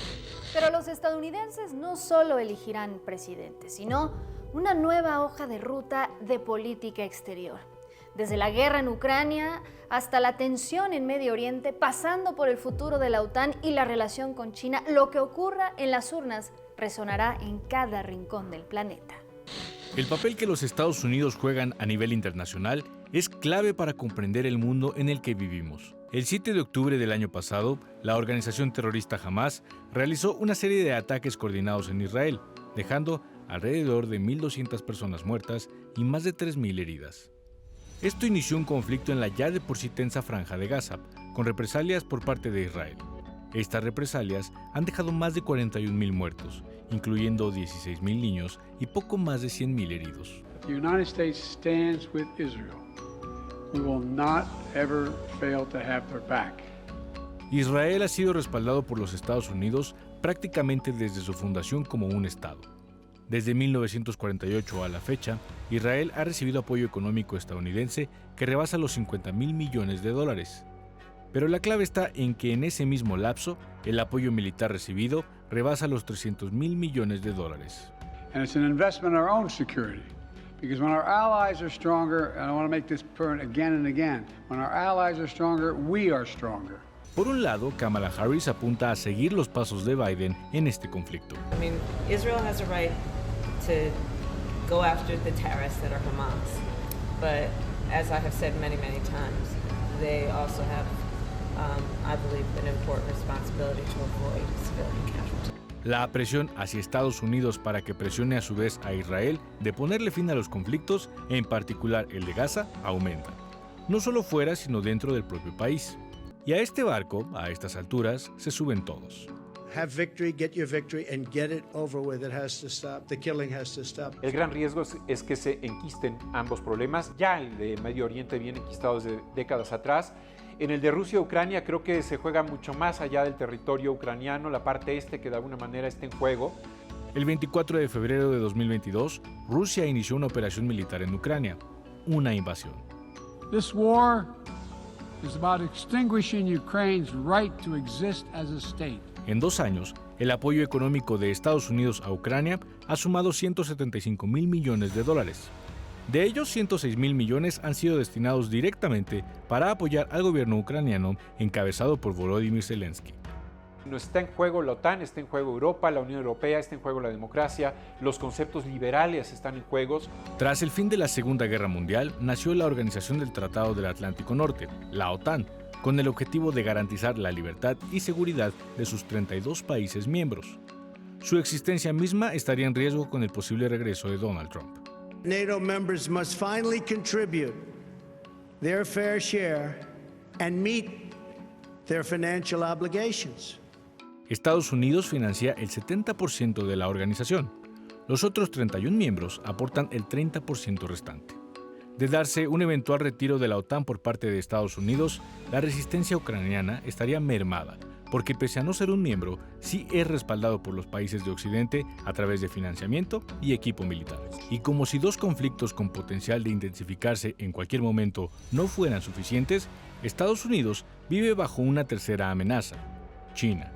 Pero los estadounidenses no solo elegirán presidente, sino una nueva hoja de ruta de política exterior. Desde la guerra en Ucrania hasta la tensión en Medio Oriente, pasando por el futuro de la OTAN y la relación con China, lo que ocurra en las urnas resonará en cada rincón del planeta. El papel que los Estados Unidos juegan a nivel internacional es clave para comprender el mundo en el que vivimos. El 7 de octubre del año pasado, la organización terrorista Hamas realizó una serie de ataques coordinados en Israel, dejando alrededor de 1.200 personas muertas y más de 3.000 heridas. Esto inició un conflicto en la ya de por sí tensa franja de Gaza, con represalias por parte de Israel. Estas represalias han dejado más de 41.000 muertos, incluyendo 16.000 niños y poco más de 100.000 heridos. The United States stands with Israel. We will not ever fail to have their back. Israel ha sido respaldado por los Estados Unidos prácticamente desde su fundación como un Estado. Desde 1948 a la fecha, Israel ha recibido apoyo económico estadounidense que rebasa los $50.000 millones. Pero la clave está en que en ese mismo lapso, el apoyo militar recibido rebasa los $300.000 millones. And it's an investment in our own security. Because when our allies are stronger, and I want to make this point again and again, when our allies are stronger, we are stronger. Por un lado, Kamala Harris apunta a seguir los pasos de Biden en este conflicto. I mean, Israel has a right to go after the terrorists that are Hamas, but as I have said many, many times, they also have, I believe, an important responsibility to avoid civilian casualties. La presión hacia Estados Unidos para que presione a su vez a Israel de ponerle fin a los conflictos, en particular el de Gaza, aumenta. No solo fuera, sino dentro del propio país. Y a este barco, a estas alturas, se suben todos. Have victory, get your victory, and get it over with. It has to stop. The killing has to stop. El gran riesgo es que se enquisten ambos problemas. Ya el de Medio Oriente viene enquistado desde décadas atrás. En el de Rusia-Ucrania creo que se juega mucho más allá del territorio ucraniano, la parte este que de alguna manera está en juego. El 24 de febrero de 2022, Rusia inició una operación militar en Ucrania, una invasión. This war is about extinguishing Ukraine's right to exist as a state. En 2 años, el apoyo económico de Estados Unidos a Ucrania ha sumado $175.000 millones. De ellos, $106.000 millones han sido destinados directamente para apoyar al gobierno ucraniano encabezado por Volodymyr Zelensky. No está en juego la OTAN, está en juego Europa, la Unión Europea, está en juego la democracia, los conceptos liberales están en juego. Tras el fin de la Segunda Guerra Mundial, nació la Organización del Tratado del Atlántico Norte, la OTAN, con el objetivo de garantizar la libertad y seguridad de sus 32 países miembros. Su existencia misma estaría en riesgo con el posible regreso de Donald Trump. NATO members must finally contribute their fair share and meet their financial obligations. Estados Unidos financia el 70% de la organización. Los otros 31 miembros aportan el 30% restante. De darse un eventual retiro de la OTAN por parte de Estados Unidos, la resistencia ucraniana estaría mermada, porque pese a no ser un miembro, sí es respaldado por los países de Occidente a través de financiamiento y equipo militar. Y como si dos conflictos con potencial de intensificarse en cualquier momento no fueran suficientes, Estados Unidos vive bajo una tercera amenaza: China.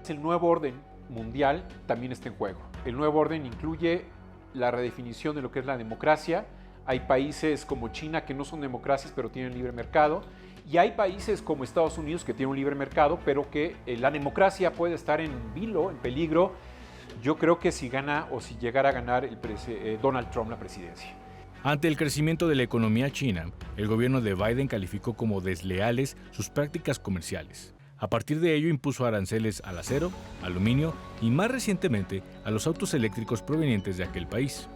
El nuevo orden mundial también está en juego. El nuevo orden incluye la redefinición de lo que es la democracia. Hay países como China que no son democracias pero tienen libre mercado. Y hay países como Estados Unidos que tienen un libre mercado, pero que la democracia puede estar en vilo, en peligro. Yo creo que si gana o si llegara a ganar Donald Trump la presidencia. Ante el crecimiento de la economía china, el gobierno de Biden calificó como desleales sus prácticas comerciales. A partir de ello impuso aranceles al acero, aluminio y más recientemente a los autos eléctricos provenientes de aquel país.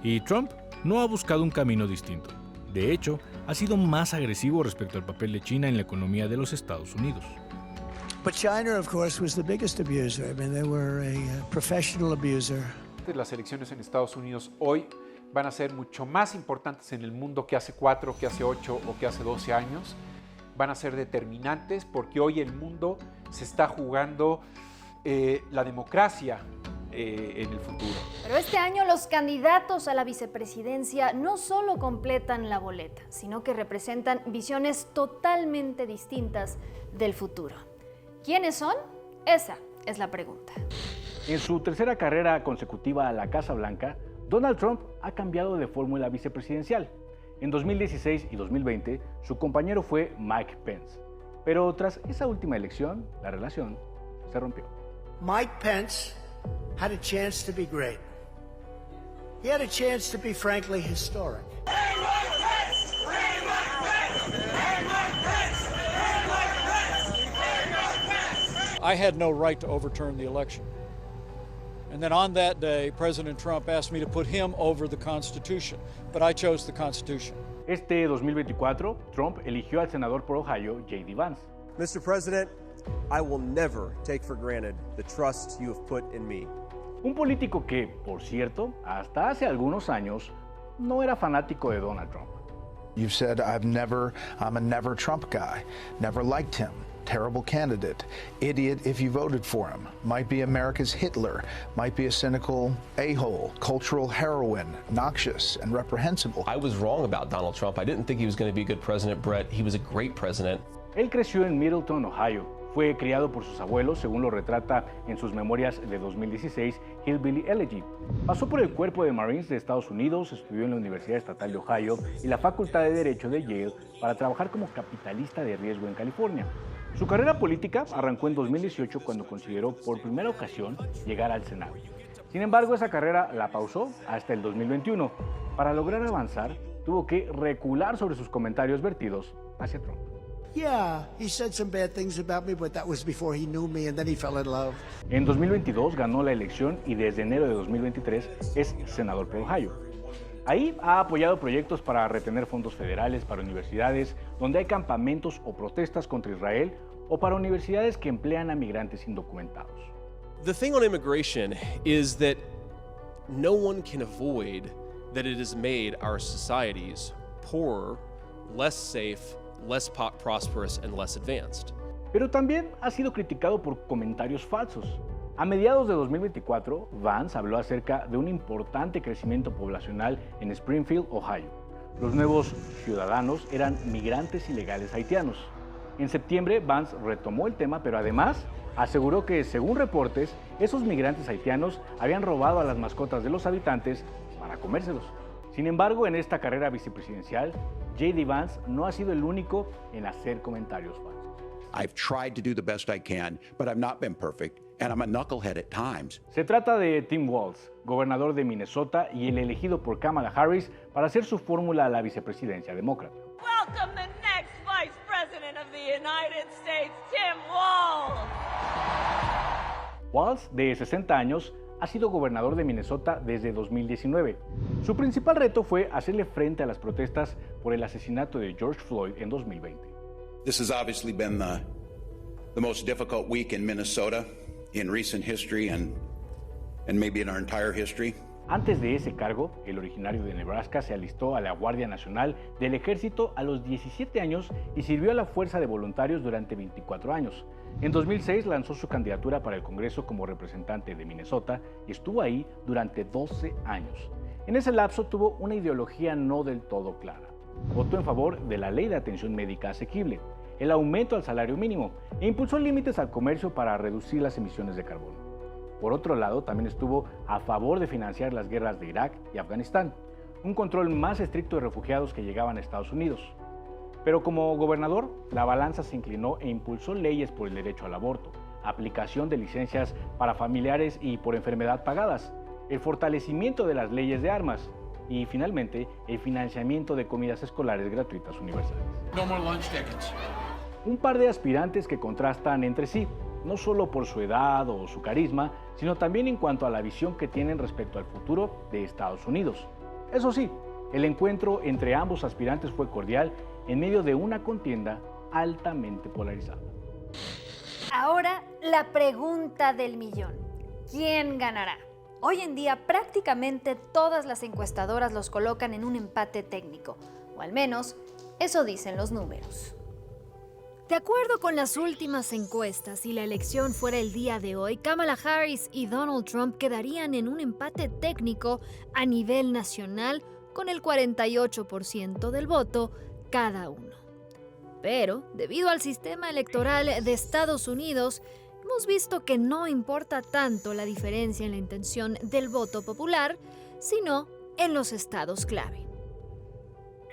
Y Trump no ha buscado un camino distinto. De hecho, ha sido más agresivo respecto al papel de China en la economía de los Estados Unidos. But China, of course, was the biggest abuser. I mean, they were a professional abuser. Las elecciones en Estados Unidos hoy van a ser mucho más importantes en el mundo que hace 4, que hace 8 o que hace 12 años. Van a ser determinantes porque hoy el mundo se está jugando la democracia en el futuro. Pero este año los candidatos a la vicepresidencia no solo completan la boleta, sino que representan visiones totalmente distintas del futuro. ¿Quiénes son? Esa es la pregunta. En su tercera carrera consecutiva a la Casa Blanca, Donald Trump ha cambiado de fórmula vicepresidencial. En 2016 y 2020, su compañero fue Mike Pence. Pero tras esa última elección, la relación se rompió. Mike Pence had a chance to be great. He had a chance to be, frankly, historic. I had no right to overturn the election. And then on that day, President Trump asked me to put him over the Constitution, but I chose the Constitution. Este 2024, Trump eligió al senador por Ohio, J.D. Vance. Mr. President, I will never take for granted the trust you have put in me. Un político que, por cierto, hasta hace algunos años, no era fanático de Donald Trump. You've said I'm a never Trump guy, never liked him. Terrible candidate, idiot if you voted for him, might be America's Hitler, might be a cynical a-hole, cultural heroine, noxious and reprehensible. I was wrong about Donald Trump. I didn't think he was going to be a good president, Brett. He was a great president. Él creció en Middleton, Ohio. Fue criado por sus abuelos, según lo retrata en sus memorias de 2016, Hillbilly Elegy. Pasó por el Cuerpo de Marines de Estados Unidos, estudió en la Universidad Estatal de Ohio y la Facultad de Derecho de Yale para trabajar como capitalista de riesgo en California. Su carrera política arrancó en 2018 cuando consideró por primera ocasión llegar al Senado. Sin embargo, esa carrera la pausó hasta el 2021. Para lograr avanzar, tuvo que recular sobre sus comentarios vertidos hacia Trump. Yeah, he said some bad things about me, but that was before he knew me and then he fell in love. En 2022 ganó la elección y desde enero de 2023 es senador por Ohio. Ahí ha apoyado proyectos para retener fondos federales para universidades donde hay campamentos o protestas contra Israel o para universidades que emplean a migrantes indocumentados. The thing on immigration is that no one can avoid that it has made our societies poorer, less safe, less prosperous and less advanced. Pero también ha sido criticado por comentarios falsos. A mediados de 2024, Vance habló acerca de un importante crecimiento poblacional en Springfield, Ohio. Los nuevos ciudadanos eran migrantes ilegales haitianos. En septiembre, Vance retomó el tema, pero además aseguró que, según reportes, esos migrantes haitianos habían robado a las mascotas de los habitantes para comérselos. Sin embargo, en esta carrera vicepresidencial, J.D. Vance no ha sido el único en hacer comentarios falsos. I've tried to do the best I can, but I've not been perfect, and I'm a knucklehead at times. Se trata de Tim Walz, gobernador de Minnesota y el elegido por Kamala Harris para hacer su fórmula a la vicepresidencia demócrata. Welcome the next Vice President of the United States, Tim Walz. Walz, de 60 años, ha sido gobernador de Minnesota desde 2019. Su principal reto fue hacerle frente a las protestas por el asesinato de George Floyd en 2020. This has obviously been the most difficult week in Minnesota in recent history and maybe in our entire history. Antes de ese cargo, el originario de Nebraska se alistó a la Guardia Nacional del Ejército a los 17 años y sirvió a la Fuerza de Voluntarios durante 24 años. En 2006 lanzó su candidatura para el Congreso como representante de Minnesota y estuvo ahí durante 12 años. En ese lapso tuvo una ideología no del todo clara. Votó en favor de la Ley de Atención Médica Asequible, el aumento al salario mínimo e impulsó límites al comercio para reducir las emisiones de carbono. Por otro lado, también estuvo a favor de financiar las guerras de Irak y Afganistán, un control más estricto de refugiados que llegaban a Estados Unidos. Pero como gobernador, la balanza se inclinó e impulsó leyes por el derecho al aborto, aplicación de licencias para familiares y por enfermedad pagadas, el fortalecimiento de las leyes de armas y, finalmente, el financiamiento de comidas escolares gratuitas universales. No more lunch tickets. Un par de aspirantes que contrastan entre sí, no solo por su edad o su carisma, sino también en cuanto a la visión que tienen respecto al futuro de Estados Unidos. Eso sí, el encuentro entre ambos aspirantes fue cordial en medio de una contienda altamente polarizada. Ahora, la pregunta del millón. ¿Quién ganará? Hoy en día prácticamente todas las encuestadoras los colocan en un empate técnico, o al menos eso dicen los números. De acuerdo con las últimas encuestas, si la elección fuera el día de hoy, Kamala Harris y Donald Trump quedarían en un empate técnico a nivel nacional con el 48% del voto cada uno. Pero, debido al sistema electoral de Estados Unidos, hemos visto que no importa tanto la diferencia en la intención del voto popular, sino en los estados clave.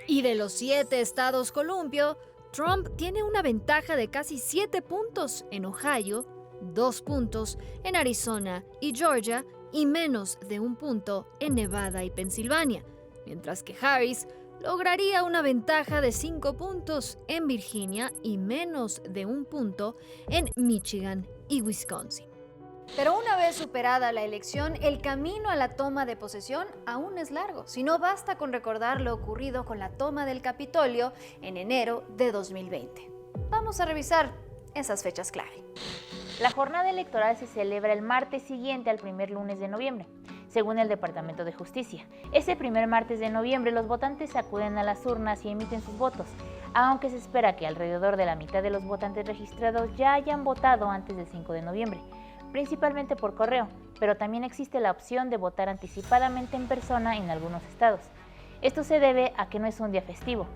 Y de los 7 estados columpio, Trump tiene una ventaja de casi 7 puntos en Ohio, 2 puntos en Arizona y Georgia y menos de 1 punto en Nevada y Pensilvania, mientras que Harris lograría una ventaja de 5 puntos en Virginia y menos de 1 punto en Michigan y Wisconsin. Pero una vez superada la elección, el camino a la toma de posesión aún es largo. Si no basta con recordar lo ocurrido con la toma del Capitolio en enero de 2020. Vamos a revisar esas fechas clave. La jornada electoral se celebra el martes siguiente al primer lunes de noviembre, según el Departamento de Justicia. Ese primer martes de noviembre los votantes acuden a las urnas y emiten sus votos, aunque se espera que alrededor de la mitad de los votantes registrados ya hayan votado antes del 5 de noviembre. Principalmente por correo, pero también existe la opción de votar anticipadamente en persona en algunos estados. Esto se debe a que no es un día festivo.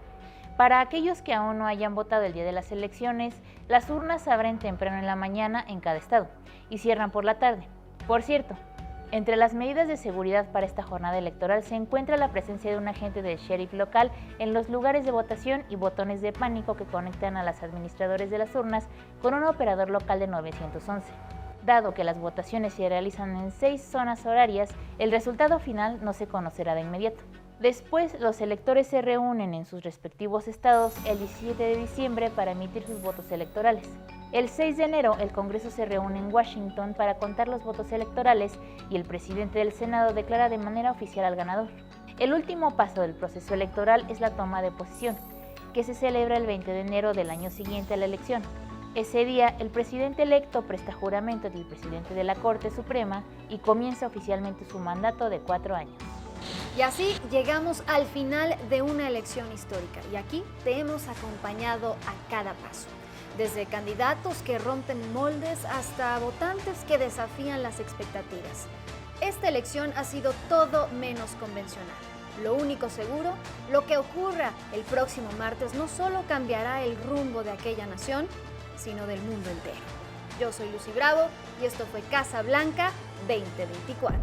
Para aquellos que aún no hayan votado el día de las elecciones, las urnas abren temprano en la mañana en cada estado y cierran por la tarde. Por cierto, entre las medidas de seguridad para esta jornada electoral se encuentra la presencia de un agente del sheriff local en los lugares de votación y botones de pánico que conectan a los administradores de las urnas con un operador local de 911. Dado que las votaciones se realizan en 6 zonas horarias, el resultado final no se conocerá de inmediato. Después, los electores se reúnen en sus respectivos estados el 17 de diciembre para emitir sus votos electorales. El 6 de enero, el Congreso se reúne en Washington para contar los votos electorales y el presidente del Senado declara de manera oficial al ganador. El último paso del proceso electoral es la toma de posesión, que se celebra el 20 de enero del año siguiente a la elección. Ese día, el presidente electo presta juramento del presidente de la Corte Suprema y comienza oficialmente su mandato de 4 años. Y así llegamos al final de una elección histórica y aquí te hemos acompañado a cada paso. Desde candidatos que rompen moldes hasta votantes que desafían las expectativas. Esta elección ha sido todo menos convencional. Lo único seguro, lo que ocurra el próximo martes no solo cambiará el rumbo de aquella nación, sino del mundo entero. Yo soy Lucy Bravo y esto fue Casa Blanca 2024.